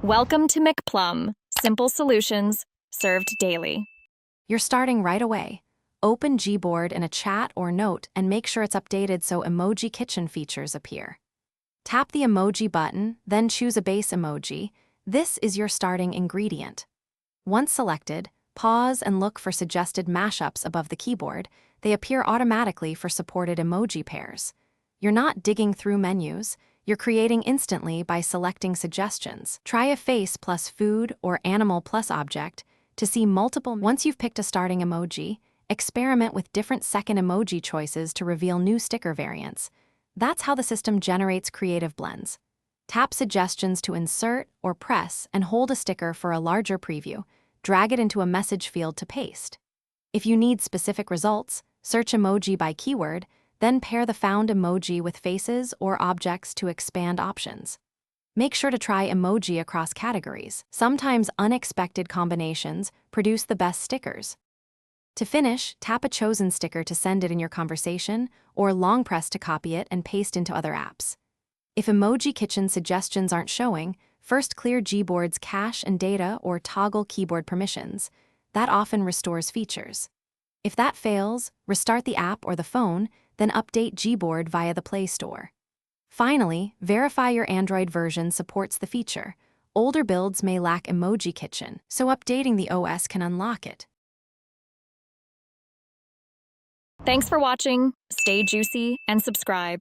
Welcome to McPlum, simple solutions served daily. You're starting right away. Open Gboard in a chat or note and make sure it's updated so Emoji Kitchen features appear. Tap the emoji button, then choose a base emoji. This is your starting ingredient. Once selected, pause and look for suggested mashups above the keyboard. They appear automatically for supported emoji pairs. You're not digging through menus. You're creating instantly by selecting suggestions. Try a face plus food or animal plus object to see multiple. Once you've picked a starting emoji, experiment with different second emoji choices to reveal new sticker variants. That's how the system generates creative blends. Tap suggestions to insert or press and hold a sticker for a larger preview. Drag it into a message field to paste. If you need specific results, search emoji by keyword, then pair the found emoji with faces or objects to expand options. Make sure to try emoji across categories. Sometimes unexpected combinations produce the best stickers. To finish, tap a chosen sticker to send it in your conversation, or long press to copy it and paste into other apps. If Emoji Kitchen suggestions aren't showing, first clear Gboard's cache and data or toggle keyboard permissions. That often restores features. If that fails, restart the app or the phone, then update Gboard via the Play Store. Finally, verify your Android version supports the feature. Older builds may lack Emoji Kitchen, so updating the OS can unlock it. Thanks for watching. Stay juicy and subscribe.